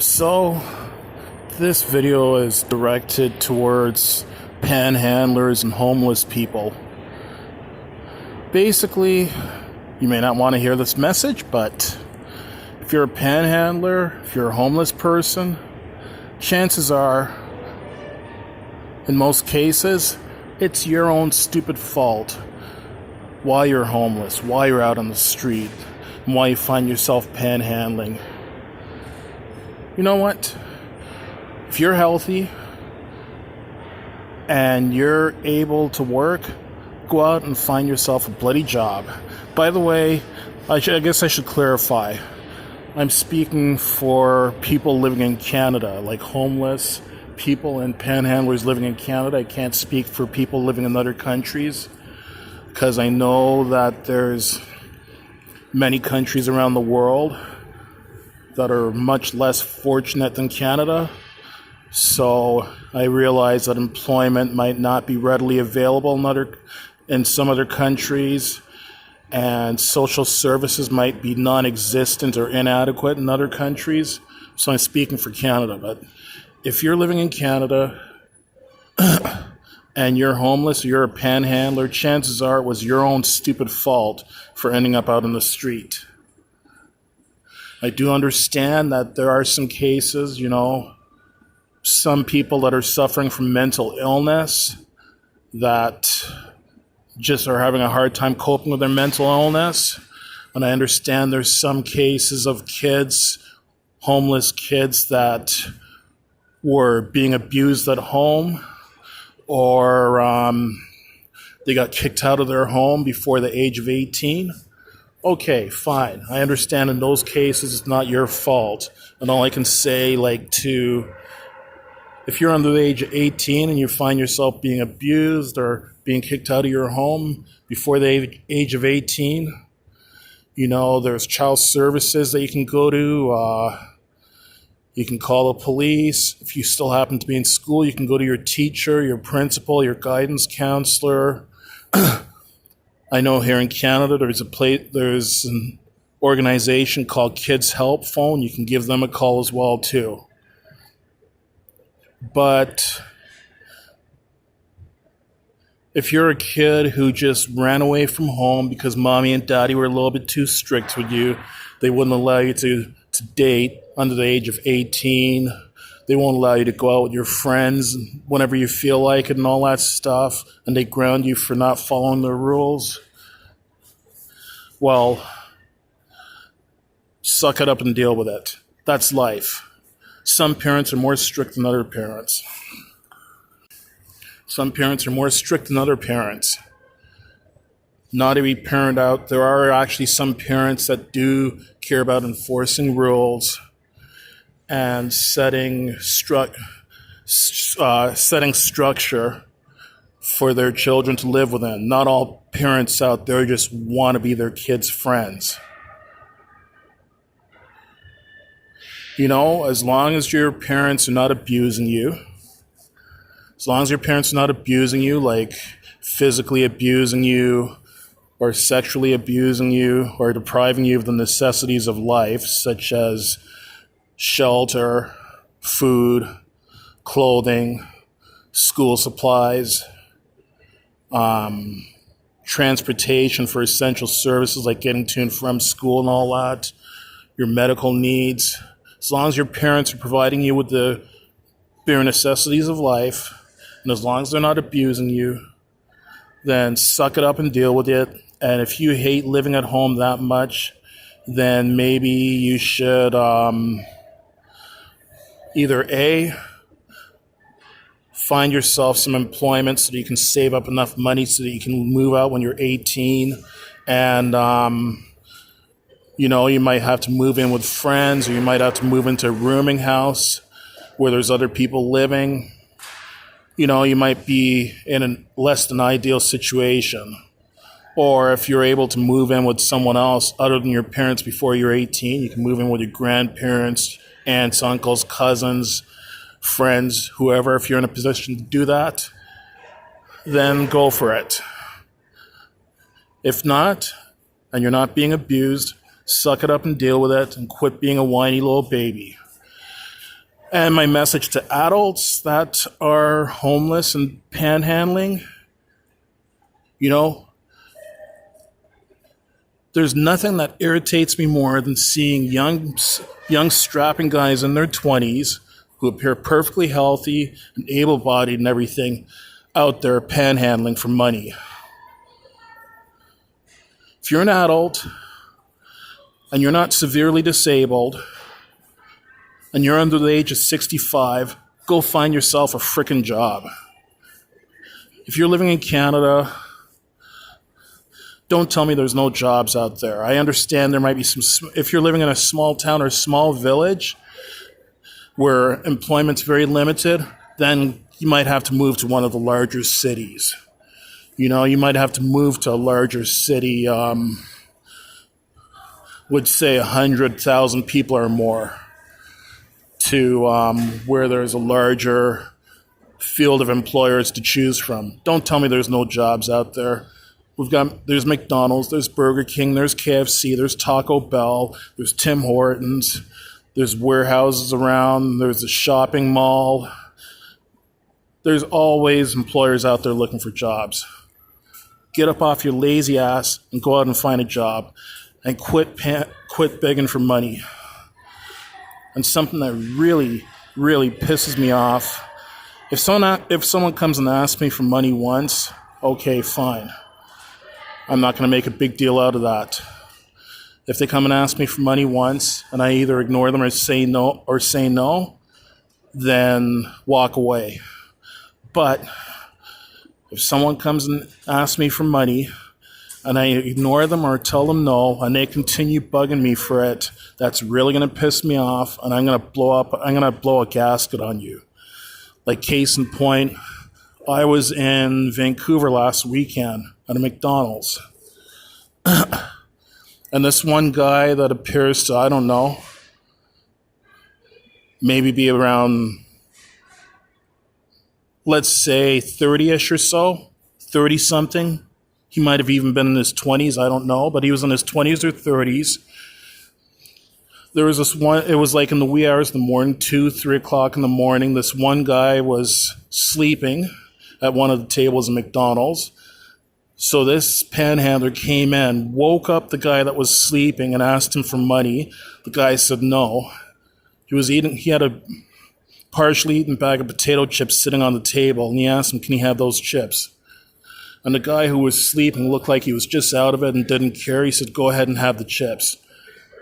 So, this video is directed towards panhandlers and homeless people. Basically, you may not want to hear this message, but if you're a panhandler, if you're a homeless person, chances are, in most cases, it's your own stupid fault why you're homeless, why you're out on the street, and why you find yourself panhandling. You know what? If you're healthy and you're able to work, go out and find yourself a bloody job. By the way, I guess I should clarify. I'm speaking for people living in Canada, like homeless people and panhandlers living in Canada. I can't speak for people living in other countries because I know that there's many countries around the world that are much less fortunate than Canada. So I realize that employment might not be readily available in some other countries, and social services might be non-existent or inadequate in other countries. So I'm speaking for Canada. But if you're living in Canada and you're homeless or you're a panhandler, chances are it was your own stupid fault for ending up out in the street. I do understand that there are some cases, some people that are suffering from mental illness that just are having a hard time coping with their mental illness. And I understand there's some cases of homeless kids that were being abused at home, or they got kicked out of their home before the age of 18. Okay, fine. I understand in those cases it's not your fault. And all I can say, if you're under the age of 18 and you find yourself being abused or being kicked out of your home before the age of 18, there's child services that you can go to. You can call the police. If you still happen to be in school, you can go to your teacher, your principal, your guidance counselor. I know here in Canada there's an organization called Kids Help Phone. You can give them a call as well too. But if you're a kid who just ran away from home because mommy and daddy were a little bit too strict with you, they wouldn't allow you to date under the age of 18. They won't allow you to go out with your friends whenever you feel like it and all that stuff, and they ground you for not following the rules. Well, suck it up and deal with it. That's life. Some parents are more strict than other parents. Some parents are more strict than other parents. Not every parent out there are actually some parents that do care about enforcing rules and setting structure for their children to live within. Not all parents out there just want to be their kids' friends. As long as your parents are not abusing you, like physically abusing you or sexually abusing you or depriving you of the necessities of life, such as shelter, food, clothing, school supplies, transportation for essential services like getting to and from school and all that, your medical needs. As long as your parents are providing you with the bare necessities of life, and as long as they're not abusing you, then suck it up and deal with it. And if you hate living at home that much, then maybe you should either A, find yourself some employment so that you can save up enough money so that you can move out when you're 18, and you might have to move in with friends, or you might have to move into a rooming house where there's other people living. You might be in a less than ideal situation. Or if you're able to move in with someone else other than your parents before you're 18, you can move in with your grandparents, aunts, uncles, cousins, friends, whoever. If you're in a position to do that, then go for it. If not, and you're not being abused, suck it up and deal with it and quit being a whiny little baby. And my message to adults that are homeless and panhandling, you know, there's nothing that irritates me more than seeing young strapping guys in their 20s who appear perfectly healthy and able-bodied and everything out there panhandling for money. If you're an adult and you're not severely disabled and you're under the age of 65, go find yourself a frickin' job. If you're living in Canada, don't tell me there's no jobs out there. I understand there might be some, if you're living in a small town or a small village where employment's very limited, then you might have to move to one of the larger cities. You know, you might have to move to a larger city, would say 100,000 people or more, to where there's a larger field of employers to choose from. Don't tell me there's no jobs out there. There's McDonald's, there's Burger King, there's KFC, there's Taco Bell, there's Tim Hortons, there's warehouses around, there's a shopping mall. There's always employers out there looking for jobs. Get up off your lazy ass and go out and find a job and quit begging for money. And something that really, really pisses me off, if someone comes and asks me for money once, okay, fine. I'm not going to make a big deal out of that. If they come and ask me for money once and I either ignore them or say no, then walk away. But if someone comes and asks me for money and I ignore them or tell them no and they continue bugging me for it, that's really going to piss me off and I'm going to blow a gasket on you. Like case in point, I was in Vancouver last weekend at a McDonald's. And this one guy that appears to, I don't know, maybe be around, let's say 30-ish or so, 30-something. He might have even been in his 20s, I don't know, but he was in his 20s or 30s. There was this one, it was like in the wee hours of the morning, 2, 3 o'clock in the morning. This one guy was sleeping at one of the tables at McDonald's. So this panhandler came in, woke up the guy that was sleeping and asked him for money. The guy said no. He had a partially eaten bag of potato chips sitting on the table, and he asked him, can he have those chips? And the guy who was sleeping looked like he was just out of it and didn't care. He said, go ahead and have the chips.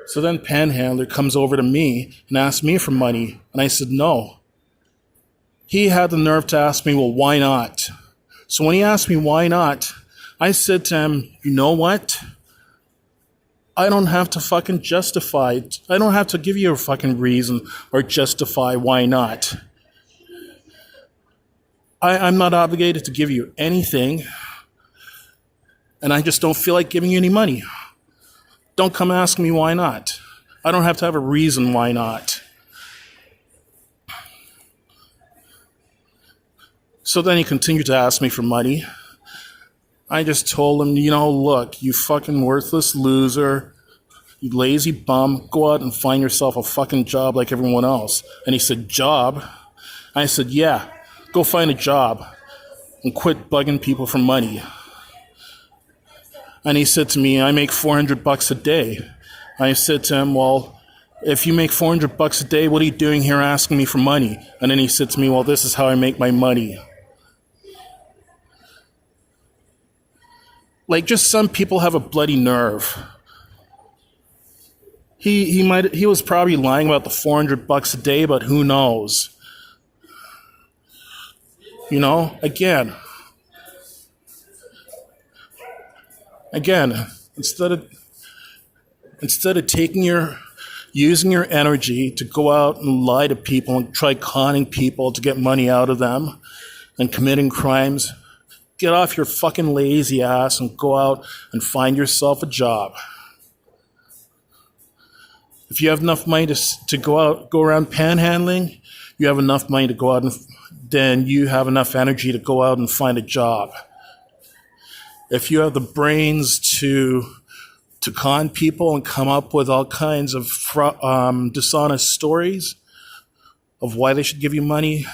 So then panhandler comes over to me and asks me for money, and I said no. He had the nerve to ask me, well, why not? So when he asked me why not, I said to him, you know what? I don't have to fucking justify it. I don't have to give you a fucking reason or justify why not. I'm not obligated to give you anything, and I just don't feel like giving you any money. Don't come asking me why not. I don't have to have a reason why not. So then he continued to ask me for money. I just told him, look, you fucking worthless loser, you lazy bum, go out and find yourself a fucking job like everyone else. And he said, job? I said, yeah, go find a job and quit bugging people for money. And he said to me, I make $400 a day. I said to him, well, if you make $400 a day, what are you doing here asking me for money? And then he said to me, well, this is how I make my money. Like, just some people have a bloody nerve. He was probably lying about the $400 a day, but who knows? Again, instead of using your energy to go out and lie to people and try conning people to get money out of them and committing crimes, get off your fucking lazy ass and go out and find yourself a job. If you have enough money to go around panhandling, you have enough money to go out and then you have enough energy to go out and find a job. If you have the brains to con people and come up with all kinds of dishonest stories, of why they should give you money,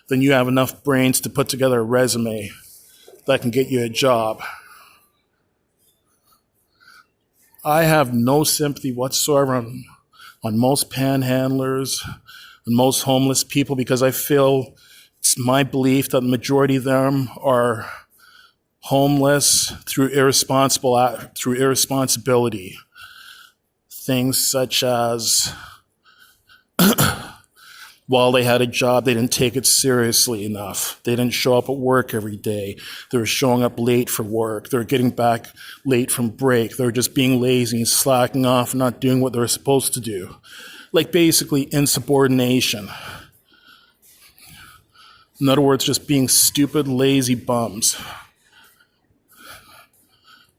then you have enough brains to put together a resume that can get you a job. I have no sympathy whatsoever on most panhandlers and most homeless people, because I feel it's my belief that the majority of them are homeless through irresponsibility. Things such as while they had a job, they didn't take it seriously enough. They didn't show up at work every day. They were showing up late for work. They were getting back late from break. They were just being lazy and slacking off and not doing what they were supposed to do. Like basically insubordination. In other words, just being stupid, lazy bums.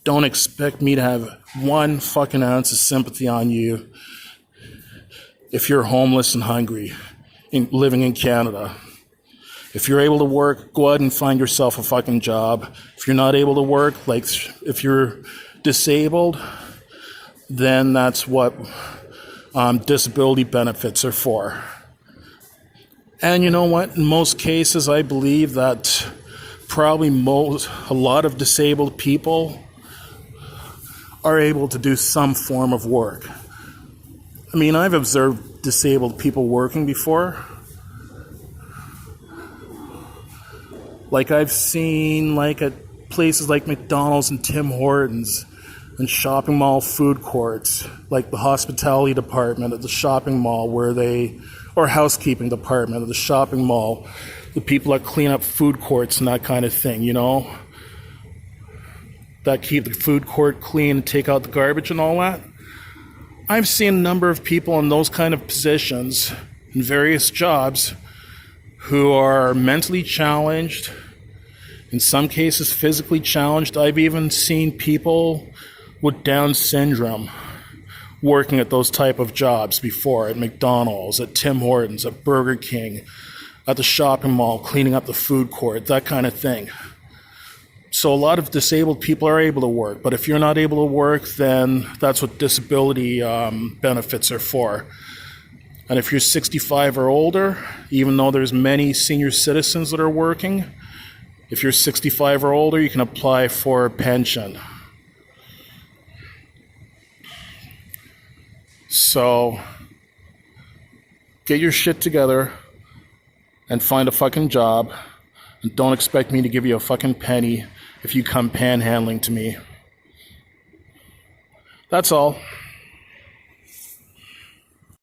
Don't expect me to have one fucking ounce of sympathy on you if you're homeless and hungry, living in Canada. If you're able to work, go out and find yourself a fucking job. If you're not able to work, like if you're disabled, then that's what disability benefits are for. And you know what? In most cases, I believe that probably a lot of disabled people are able to do some form of work. I mean, I've observed disabled people working before. Like I've seen like at places like McDonald's and Tim Hortons and shopping mall food courts, like the hospitality department at the shopping mall or housekeeping department at the shopping mall, the people that clean up food courts and that kind of thing, you know, that keep the food court clean and take out the garbage and all that. I've seen a number of people in those kind of positions in various jobs who are mentally challenged, in some cases physically challenged. I've even seen people with Down syndrome working at those type of jobs before, at McDonald's, at Tim Hortons, at Burger King, at the shopping mall, cleaning up the food court, that kind of thing. So a lot of disabled people are able to work, but if you're not able to work, then that's what disability benefits are for. And if you're 65 or older, even though there's many senior citizens that are working, if you're 65 or older, you can apply for a pension. So get your shit together and find a fucking job, and don't expect me to give you a fucking penny if you come panhandling to me. That's all.